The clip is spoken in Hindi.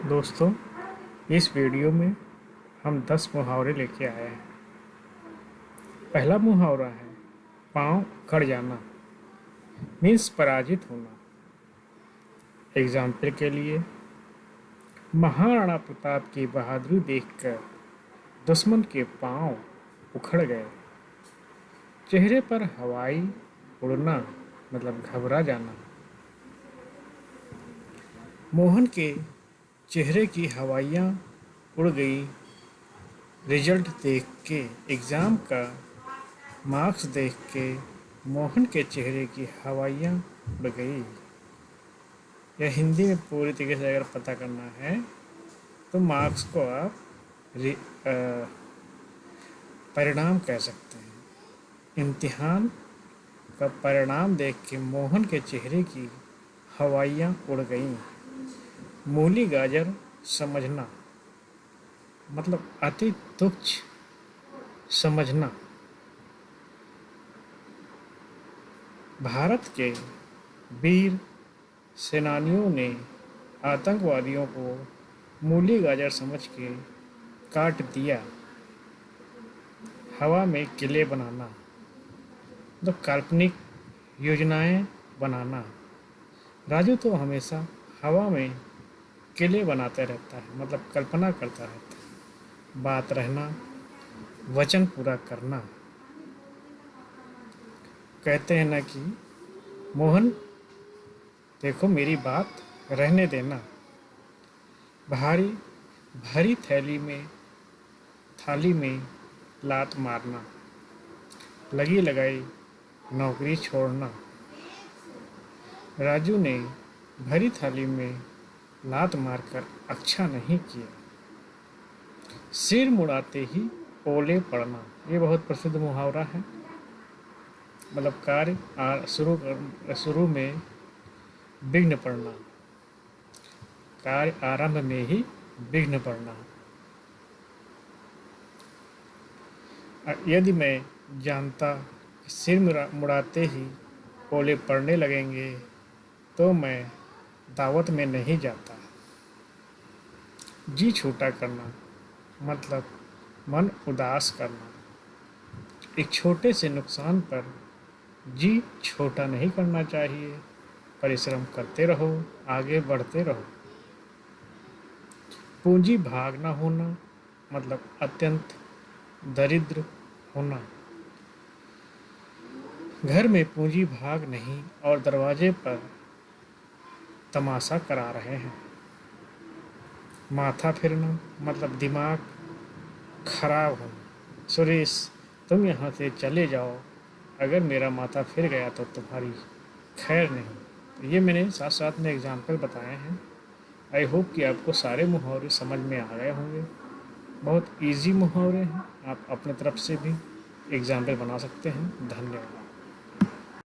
दोस्तों, इस वीडियो में हम 10 मुहावरे लेके आए हैं। पहला मुहावरा है पाँव उखड़ जाना, मीन्स पराजित होना। एग्जाम्पल के लिए, महाराणा प्रताप की बहादुरी देखकर दुश्मन के पाँव उखड़ गए। चेहरे पर हवाई उड़ना मतलब घबरा जाना। मोहन के चेहरे की हवाइयाँ उड़ गई। रिजल्ट देख के, एग्ज़ाम का मार्क्स देख के मोहन के चेहरे की हवाइयाँ उड़ गई। या हिंदी में पूरी तरीके से अगर पता करना है तो मार्क्स को आप परिणाम कह सकते हैं। इम्तिहान का परिणाम देख के मोहन के चेहरे की हवाइयाँ उड़ गईं। मूली गाजर समझना मतलब अति तुच्छ समझना। भारत के वीर सेनानियों ने आतंकवादियों को मूली गाजर समझ के काट दिया। हवा में किले बनाना मतलब काल्पनिक योजनाएं बनाना। राजू तो हमेशा हवा में किले बनाते रहता है, मतलब कल्पना करता रहता है। बात रहना, वचन पूरा करना। कहते हैं ना कि मोहन देखो मेरी बात रहने देना। भारी थाली में लात मारना। लगी लगाई नौकरी छोड़ना। राजू ने भरी थाली में लात मारकर अच्छा नहीं किया। सिर मुड़ाते ही ओले पड़ना, ये बहुत प्रसिद्ध मुहावरा है। मतलब कार्य शुरू में विघ्न पड़ना, कार्य आरंभ में ही विघ्न पड़ना। यदि मैं जानता कि सिर मुड़ाते ही ओले पड़ने लगेंगे तो मैं दावत में नहीं जाता। जी छोटा करना मतलब मन उदास करना। एक छोटे से नुकसान पर जी छोटा नहीं करना चाहिए। परिश्रम करते रहो, आगे बढ़ते रहो। पूंजी भाग ना होना मतलब अत्यंत दरिद्र होना। घर में पूंजी भाग नहीं और दरवाजे पर तमाशा करा रहे हैं। माथा फिरना मतलब दिमाग खराब होना। सुरेश, तुम यहाँ से चले जाओ, अगर मेरा माथा फिर गया तो तुम्हारी खैर नहीं। तो ये मैंने साथ साथ में एग्जाम्पल बताए हैं। आई होप कि आपको सारे मुहावरे समझ में आ गए होंगे। बहुत इजी मुहावरे हैं, आप अपने तरफ से भी एग्जाम्पल बना सकते हैं। धन्यवाद।